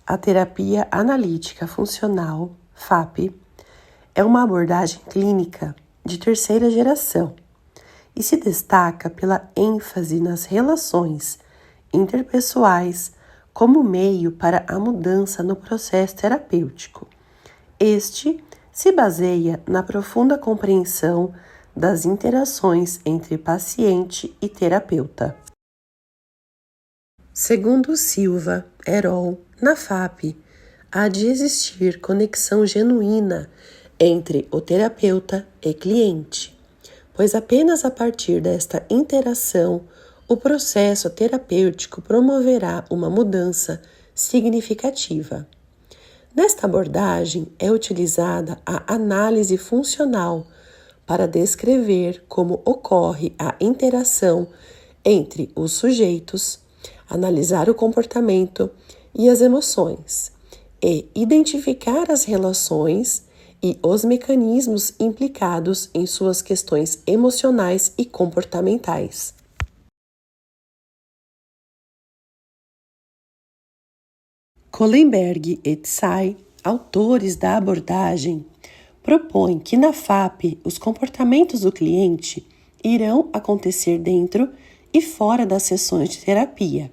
A terapia analítica funcional, FAP, é uma abordagem clínica de terceira geração e se destaca pela ênfase nas relações interpessoais como meio para a mudança no processo terapêutico. Este se baseia na profunda compreensão das interações entre paciente e terapeuta. Segundo Silva, Herol, na FAP, há de existir conexão genuína entre o terapeuta e cliente, pois apenas a partir desta interação o processo terapêutico promoverá uma mudança significativa. Nesta abordagem é utilizada a análise funcional para descrever como ocorre a interação entre os sujeitos, analisar o comportamento e as emoções, e identificar as relações e os mecanismos implicados em suas questões emocionais e comportamentais. Kohlenberg e Tsai, autores da abordagem, propõem que na FAP os comportamentos do cliente irão acontecer dentro e fora das sessões de terapia,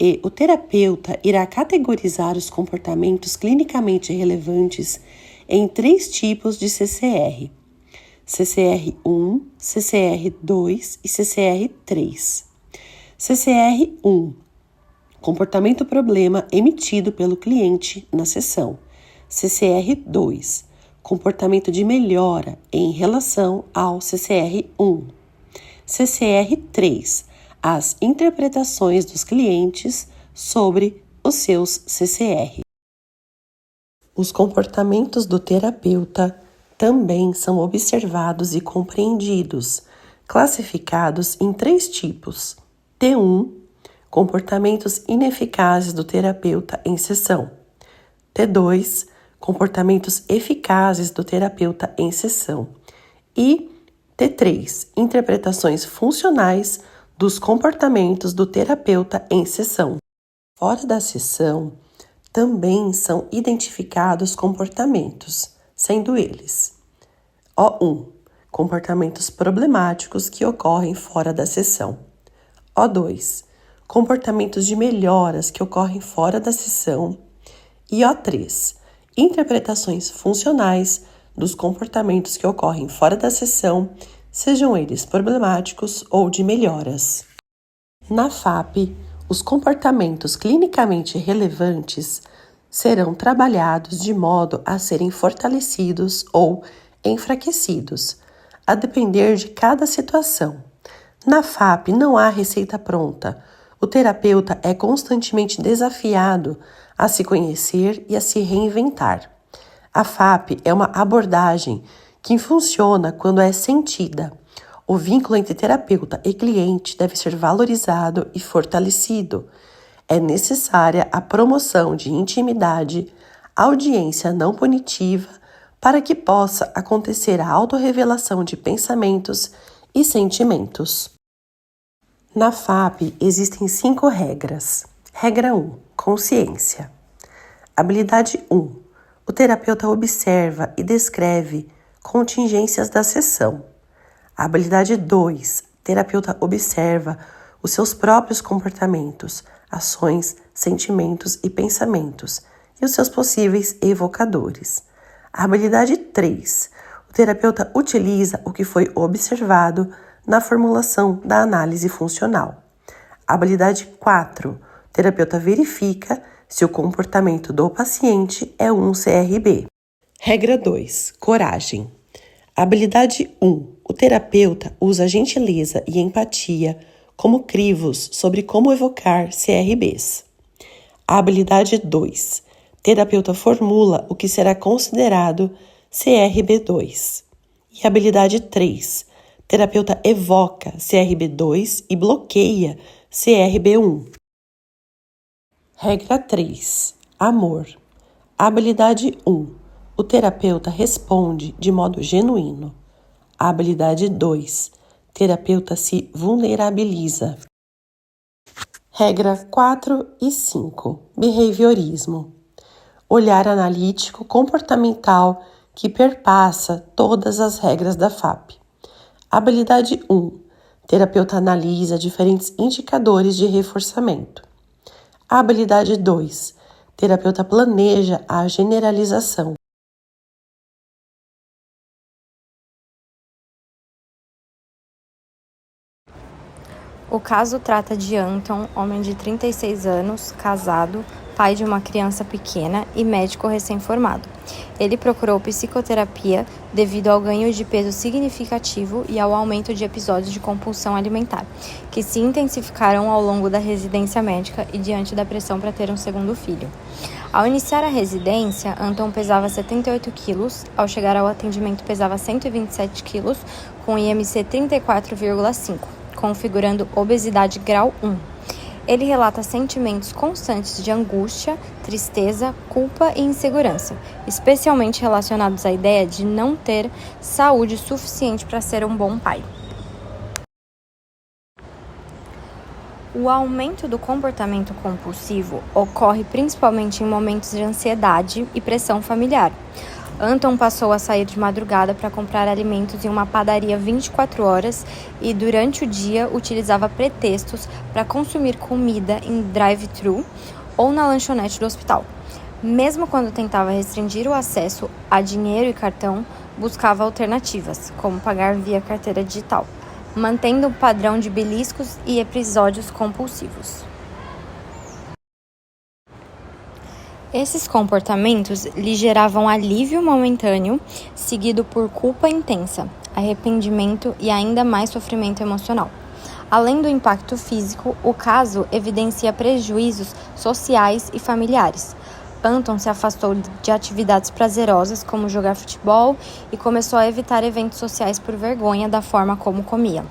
e o terapeuta irá categorizar os comportamentos clinicamente relevantes em 3 tipos de CCR: CCR1, CCR2 e CCR3. CCR1: comportamento problema emitido pelo cliente na sessão. CCR2: comportamento de melhora em relação ao CCR1. CCR3: as interpretações dos clientes sobre os seus CCR. Os comportamentos do terapeuta também são observados e compreendidos, classificados em 3 tipos. T1: comportamentos ineficazes do terapeuta em sessão. T2: comportamentos eficazes do terapeuta em sessão. E T3: interpretações funcionais dos comportamentos do terapeuta em sessão. Fora da sessão, também são identificados comportamentos, sendo eles: O1: comportamentos problemáticos que ocorrem fora da sessão. O2: comportamentos de melhoras que ocorrem fora da sessão. E O3: interpretações funcionais dos comportamentos que ocorrem fora da sessão, sejam eles problemáticos ou de melhoras. Na FAP, os comportamentos clinicamente relevantes serão trabalhados de modo a serem fortalecidos ou enfraquecidos, a depender de cada situação. Na FAP não há receita pronta. O terapeuta é constantemente desafiado a se conhecer e a se reinventar. A FAP é uma abordagem que funciona quando é sentida. O vínculo entre terapeuta e cliente deve ser valorizado e fortalecido. É necessária a promoção de intimidade, audiência não punitiva, para que possa acontecer a autorrevelação de pensamentos e sentimentos. Na FAP existem 5 regras. Regra 1: consciência. Habilidade 1: o terapeuta observa e descreve contingências da sessão. Habilidade 2: terapeuta observa os seus próprios comportamentos, ações, sentimentos e pensamentos e os seus possíveis evocadores. Habilidade 3: o terapeuta utiliza o que foi observado na formulação da análise funcional. Habilidade 4: o terapeuta verifica se o comportamento do paciente é um CRB. Regra 2: coragem. Habilidade 1: o terapeuta usa gentileza e empatia como crivos sobre como evocar CRBs. Habilidade 2: terapeuta formula o que será considerado CRB2. E habilidade 3: terapeuta evoca CRB2 e bloqueia CRB1. Regra 3: amor. Habilidade 1: o terapeuta responde de modo genuíno. Habilidade 2: terapeuta se vulnerabiliza. Regra 4 e 5. Behaviorismo. Olhar analítico comportamental que perpassa todas as regras da FAP. Habilidade 1. Terapeuta analisa diferentes indicadores de reforçamento. Habilidade 2. Terapeuta planeja a generalização. O caso trata de Anton, homem de 36 anos, casado, pai de uma criança pequena e médico recém-formado. Ele procurou psicoterapia devido ao ganho de peso significativo e ao aumento de episódios de compulsão alimentar, que se intensificaram ao longo da residência médica e diante da pressão para ter um segundo filho. Ao iniciar a residência, Anton pesava 78 quilos, ao chegar ao atendimento pesava 127 quilos, com IMC 34,5. Configurando obesidade grau 1. Ele relata sentimentos constantes de angústia, tristeza, culpa e insegurança, especialmente relacionados à ideia de não ter saúde suficiente para ser um bom pai. O aumento do comportamento compulsivo ocorre principalmente em momentos de ansiedade e pressão familiar. Anton passou a sair de madrugada para comprar alimentos em uma padaria 24 horas e, durante o dia, utilizava pretextos para consumir comida em drive-thru ou na lanchonete do hospital. Mesmo quando tentava restringir o acesso a dinheiro e cartão, buscava alternativas, como pagar via carteira digital, mantendo um padrão de beliscos e episódios compulsivos. Esses comportamentos lhe geravam alívio momentâneo, seguido por culpa intensa, arrependimento e ainda mais sofrimento emocional. Além do impacto físico, o caso evidencia prejuízos sociais e familiares. Anton se afastou de atividades prazerosas, como jogar futebol, e começou a evitar eventos sociais por vergonha da forma como comia.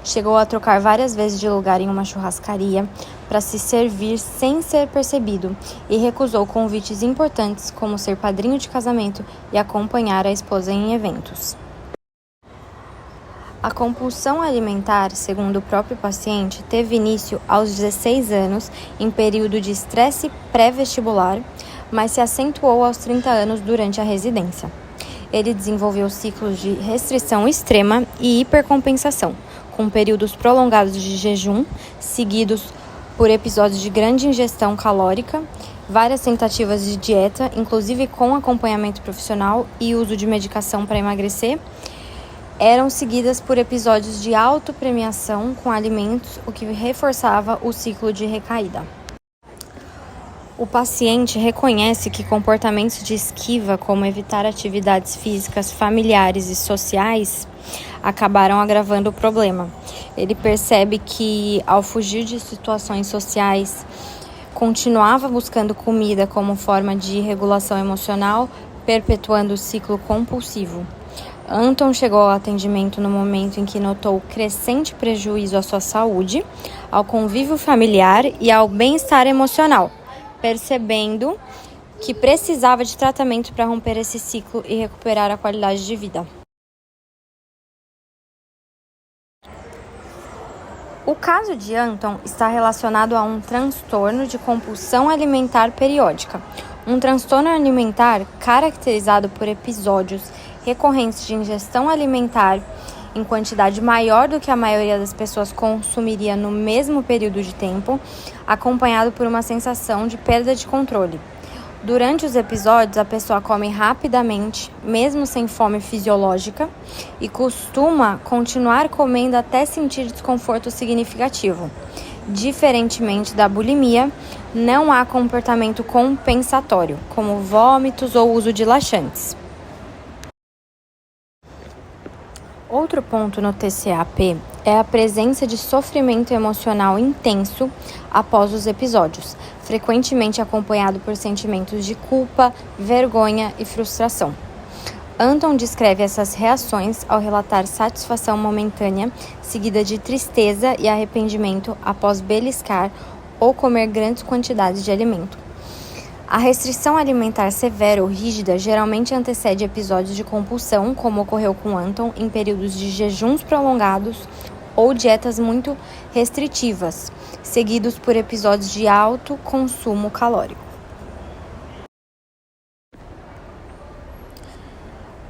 Chegou a trocar várias vezes de lugar em uma churrascaria para se servir sem ser percebido e recusou convites importantes como ser padrinho de casamento e acompanhar a esposa em eventos. A compulsão alimentar, segundo o próprio paciente, teve início aos 16 anos em período de estresse pré-vestibular, mas se acentuou aos 30 anos durante a residência. Ele desenvolveu ciclos de restrição extrema e hipercompensação, com períodos prolongados de jejum, seguidos por episódios de grande ingestão calórica, várias tentativas de dieta, inclusive com acompanhamento profissional e uso de medicação para emagrecer, eram seguidas por episódios de autopremiação com alimentos, o que reforçava o ciclo de recaída. O paciente reconhece que comportamentos de esquiva, como evitar atividades físicas, familiares e sociais, acabaram agravando o problema. Ele percebe que, ao fugir de situações sociais, continuava buscando comida como forma de regulação emocional, perpetuando o ciclo compulsivo. Anton chegou ao atendimento no momento em que notou crescente prejuízo à sua saúde, ao convívio familiar e ao bem-estar emocional, percebendo que precisava de tratamento para romper esse ciclo e recuperar a qualidade de vida. O caso de Anton está relacionado a um transtorno de compulsão alimentar periódica, um transtorno alimentar caracterizado por episódios recorrentes de ingestão alimentar em quantidade maior do que a maioria das pessoas consumiria no mesmo período de tempo, acompanhado por uma sensação de perda de controle. Durante os episódios, a pessoa come rapidamente, mesmo sem fome fisiológica, e costuma continuar comendo até sentir desconforto significativo. Diferentemente da bulimia, não há comportamento compensatório, como vômitos ou uso de laxantes. Outro ponto no TCAP é a presença de sofrimento emocional intenso após os episódios, frequentemente acompanhado por sentimentos de culpa, vergonha e frustração. Anton descreve essas reações ao relatar satisfação momentânea, seguida de tristeza e arrependimento após beliscar ou comer grandes quantidades de alimento. A restrição alimentar severa ou rígida geralmente antecede episódios de compulsão, como ocorreu com Anton, em períodos de jejuns prolongados ou dietas muito restritivas, seguidos por episódios de alto consumo calórico.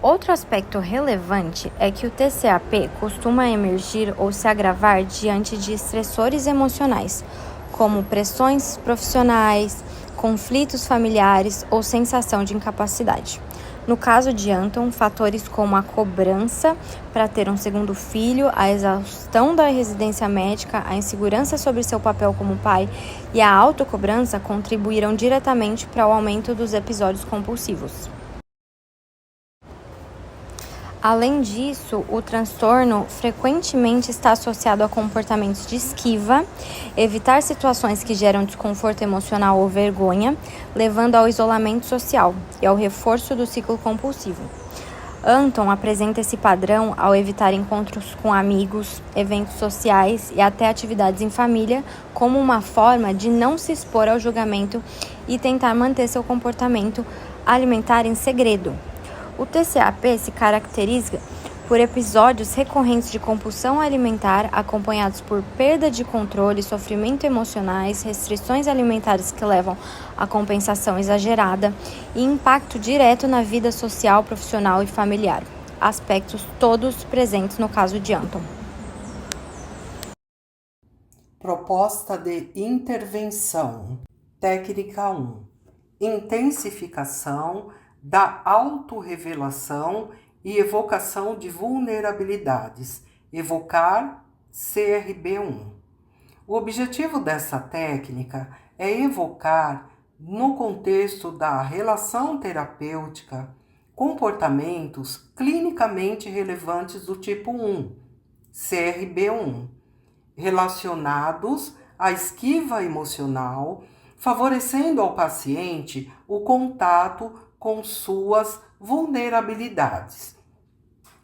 Outro aspecto relevante é que o TCAP costuma emergir ou se agravar diante de estressores emocionais, como pressões profissionais, conflitos familiares ou sensação de incapacidade. No caso de Anton, fatores como a cobrança para ter um segundo filho, a exaustão da residência médica, a insegurança sobre seu papel como pai e a autocobrança contribuíram diretamente para o aumento dos episódios compulsivos. Além disso, o transtorno frequentemente está associado a comportamentos de esquiva, evitar situações que geram desconforto emocional ou vergonha, levando ao isolamento social e ao reforço do ciclo compulsivo. Anton apresenta esse padrão ao evitar encontros com amigos, eventos sociais e até atividades em família, como uma forma de não se expor ao julgamento e tentar manter seu comportamento alimentar em segredo. O TCAP se caracteriza por episódios recorrentes de compulsão alimentar, acompanhados por perda de controle, sofrimento emocionais, restrições alimentares que levam à compensação exagerada e impacto direto na vida social, profissional e familiar. Aspectos todos presentes no caso de Anton. Proposta de intervenção. Técnica 1. Intensificação da autorrevelação e evocação de vulnerabilidades. Evocar CRB1. O objetivo dessa técnica é evocar, no contexto da relação terapêutica, comportamentos clinicamente relevantes do tipo 1, CRB1, relacionados à esquiva emocional, favorecendo ao paciente o contato com suas vulnerabilidades.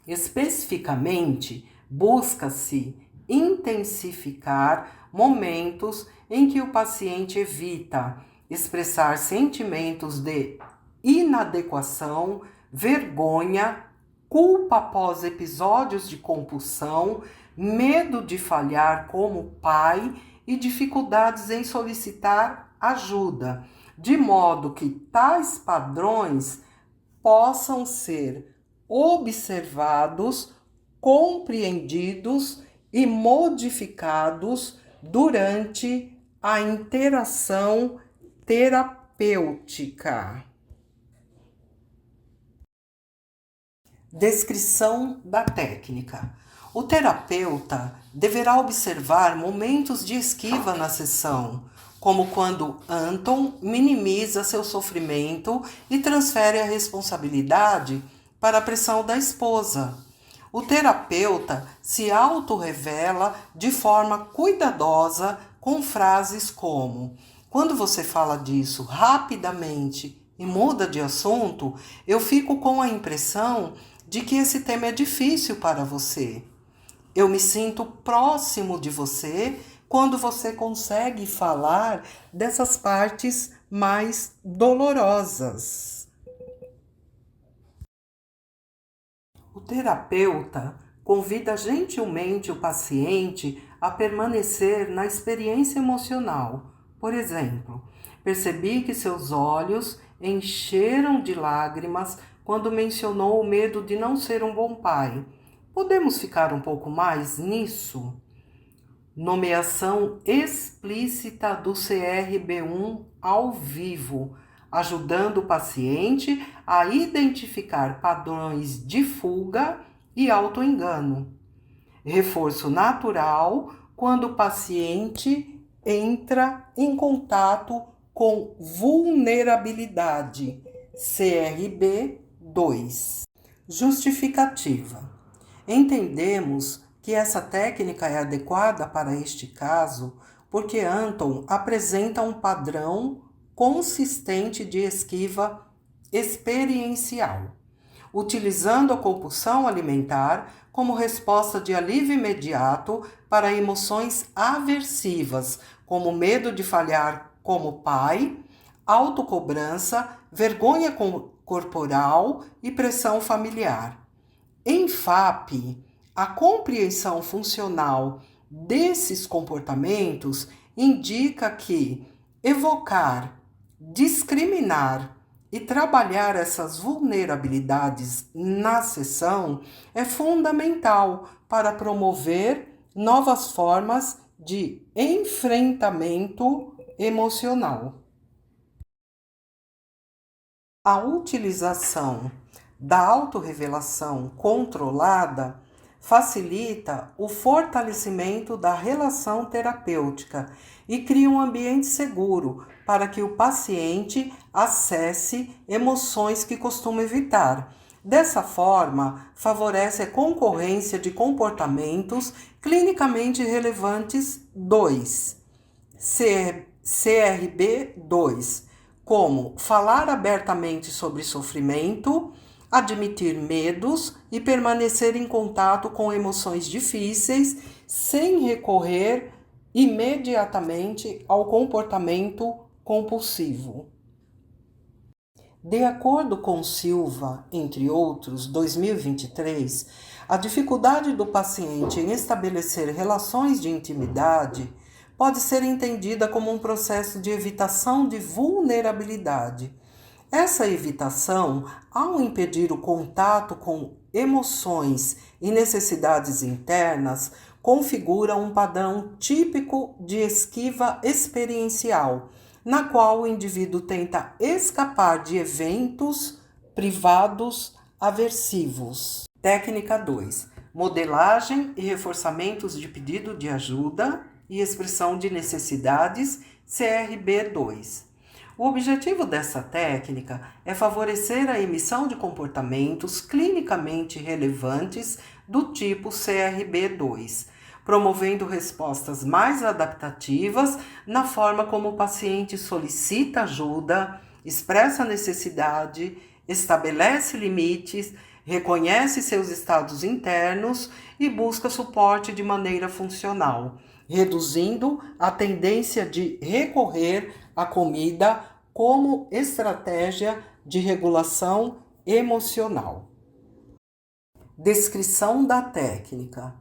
Especificamente, busca-se intensificar momentos em que o paciente evita expressar sentimentos de inadequação, vergonha, culpa após episódios de compulsão, medo de falhar como pai e dificuldades em solicitar ajuda, de modo que tais padrões possam ser observados, compreendidos e modificados durante a interação terapêutica. Descrição da técnica. O terapeuta deverá observar momentos de esquiva na sessão, como quando Anton minimiza seu sofrimento e transfere a responsabilidade para a pressão da esposa. O terapeuta se autorrevela de forma cuidadosa com frases como: quando você fala disso rapidamente e muda de assunto, eu fico com a impressão de que esse tema é difícil para você. Eu me sinto próximo de você quando você consegue falar dessas partes mais dolorosas. O terapeuta convida gentilmente o paciente a permanecer na experiência emocional. Por exemplo, percebi que seus olhos encheram de lágrimas quando mencionou o medo de não ser um bom pai. Podemos ficar um pouco mais nisso? Nomeação explícita do CRB1 ao vivo, ajudando o paciente a identificar padrões de fuga e autoengano. Reforço natural quando o paciente entra em contato com vulnerabilidade, CRB2. Justificativa. Entendemos que essa técnica é adequada para este caso porque Anton apresenta um padrão consistente de esquiva experiencial, utilizando a compulsão alimentar como resposta de alívio imediato para emoções aversivas, como medo de falhar como pai, autocobrança, vergonha corporal e pressão familiar. Em FAP, A compreensão funcional desses comportamentos indica que evocar, discriminar e trabalhar essas vulnerabilidades na sessão é fundamental para promover novas formas de enfrentamento emocional. A utilização da autorrevelação controlada facilita o fortalecimento da relação terapêutica e cria um ambiente seguro para que o paciente acesse emoções que costuma evitar. Dessa forma, favorece a concorrência de comportamentos clinicamente relevantes 2, CRB2, como falar abertamente sobre sofrimento, admitir medos e permanecer em contato com emoções difíceis sem recorrer imediatamente ao comportamento compulsivo. De acordo com Silva, entre outros, 2023, a dificuldade do paciente em estabelecer relações de intimidade pode ser entendida como um processo de evitação de vulnerabilidade. Essa evitação, ao impedir o contato com emoções e necessidades internas, configura um padrão típico de esquiva experiencial, na qual o indivíduo tenta escapar de eventos privados aversivos. Técnica 2. Modelagem e reforçamentos de pedido de ajuda e expressão de necessidades, CRB2. O objetivo dessa técnica é favorecer a emissão de comportamentos clinicamente relevantes do tipo CRB2, promovendo respostas mais adaptativas na forma como o paciente solicita ajuda, expressa necessidade, estabelece limites, reconhece seus estados internos e busca suporte de maneira funcional, reduzindo a tendência de recorrer à comida como estratégia de regulação emocional. Descrição da técnica.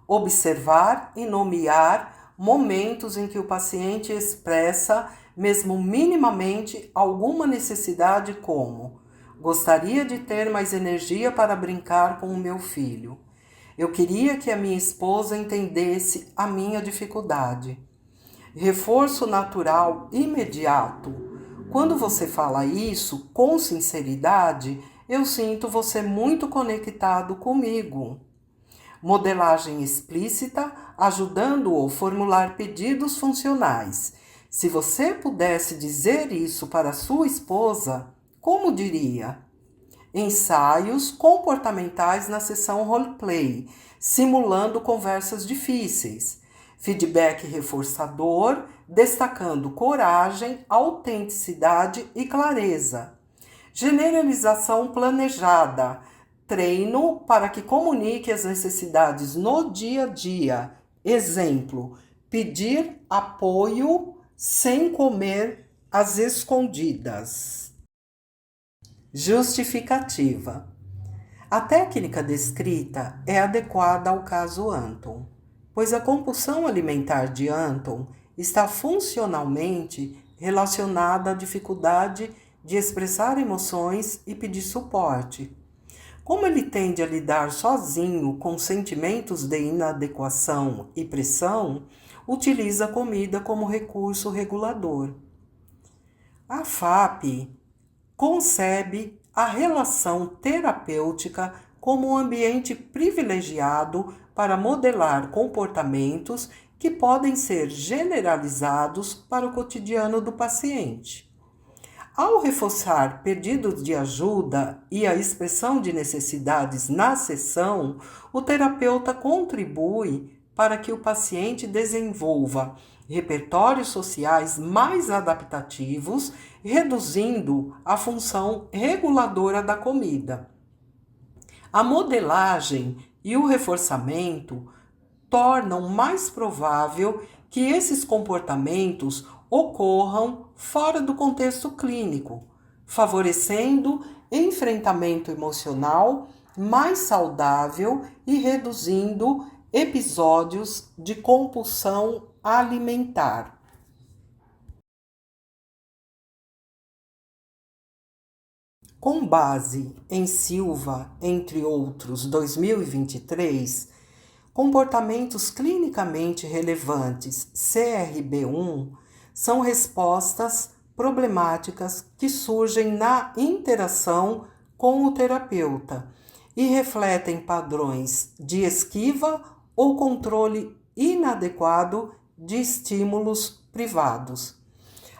Observar e nomear momentos em que o paciente expressa, mesmo minimamente, alguma necessidade como: gostaria de ter mais energia para brincar com o meu filho. Eu queria que a minha esposa entendesse a minha dificuldade. Reforço natural imediato. Quando você fala isso com sinceridade, eu sinto você muito conectado comigo. Modelagem explícita, ajudando-o a formular pedidos funcionais. Se você pudesse dizer isso para sua esposa, como diria? Ensaios comportamentais na sessão roleplay, simulando conversas difíceis. Feedback reforçador, destacando coragem, autenticidade e clareza. Generalização planejada, treino para que comunique as necessidades no dia a dia. Exemplo, pedir apoio sem comer às escondidas. Justificativa. A técnica descrita é adequada ao caso Anton, pois a compulsão alimentar de Anton está funcionalmente relacionada à dificuldade de expressar emoções e pedir suporte. Como ele tende a lidar sozinho com sentimentos de inadequação e pressão, utiliza a comida como recurso regulador. A FAP concebe a relação terapêutica como um ambiente privilegiado para modelar comportamentos que podem ser generalizados para o cotidiano do paciente. Ao reforçar pedidos de ajuda e a expressão de necessidades na sessão, o terapeuta contribui para que o paciente desenvolva repertórios sociais mais adaptativos, reduzindo a função reguladora da comida. A modelagem e o reforçamento tornam mais provável que esses comportamentos ocorram fora do contexto clínico, favorecendo enfrentamento emocional mais saudável e reduzindo episódios de compulsão alimentar. Com base em Silva, entre outros, 2023, comportamentos clinicamente relevantes CRB1 são respostas problemáticas que surgem na interação com o terapeuta e refletem padrões de esquiva ou controle inadequado de estímulos privados.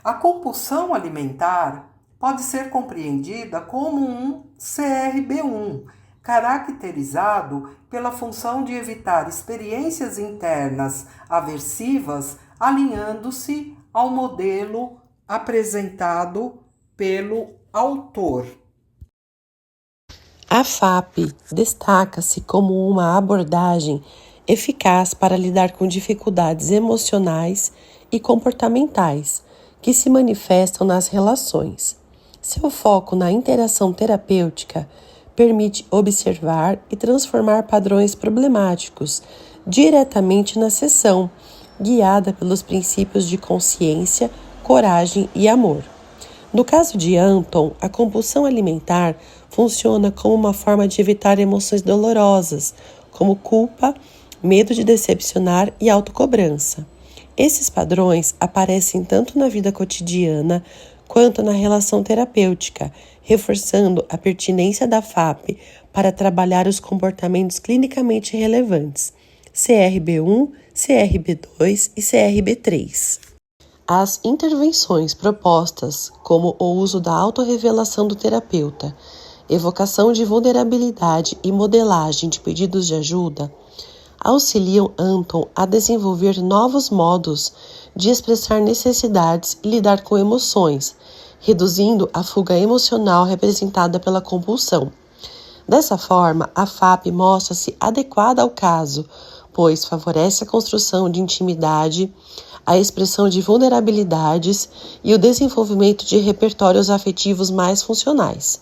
A compulsão alimentar pode ser compreendida como um CRB1, caracterizado pela função de evitar experiências internas aversivas, alinhando-se ao modelo apresentado pelo autor. A FAP destaca-se como uma abordagem eficaz para lidar com dificuldades emocionais e comportamentais que se manifestam nas relações. Seu foco na interação terapêutica permite observar e transformar padrões problemáticos diretamente na sessão, guiada pelos princípios de consciência, coragem e amor. No caso de Anton, a compulsão alimentar funciona como uma forma de evitar emoções dolorosas, como culpa, medo de decepcionar e autocobrança. Esses padrões aparecem tanto na vida cotidiana quanto na relação terapêutica, reforçando a pertinência da FAP para trabalhar os comportamentos clinicamente relevantes, CRB1, CRB2 e CRB3. As intervenções propostas, como o uso da autorrevelação do terapeuta, evocação de vulnerabilidade e modelagem de pedidos de ajuda, auxiliam Anton a desenvolver novos modos de expressar necessidades e lidar com emoções, reduzindo a fuga emocional representada pela compulsão. Dessa forma, a FAP mostra-se adequada ao caso, pois favorece a construção de intimidade, a expressão de vulnerabilidades e o desenvolvimento de repertórios afetivos mais funcionais.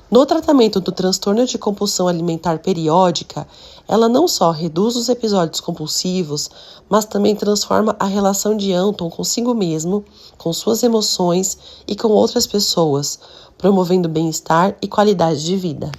No tratamento do transtorno de compulsão alimentar periódica, ela não só reduz os episódios compulsivos, mas também transforma a relação de Anton consigo mesmo, com suas emoções e com outras pessoas, promovendo bem-estar e qualidade de vida.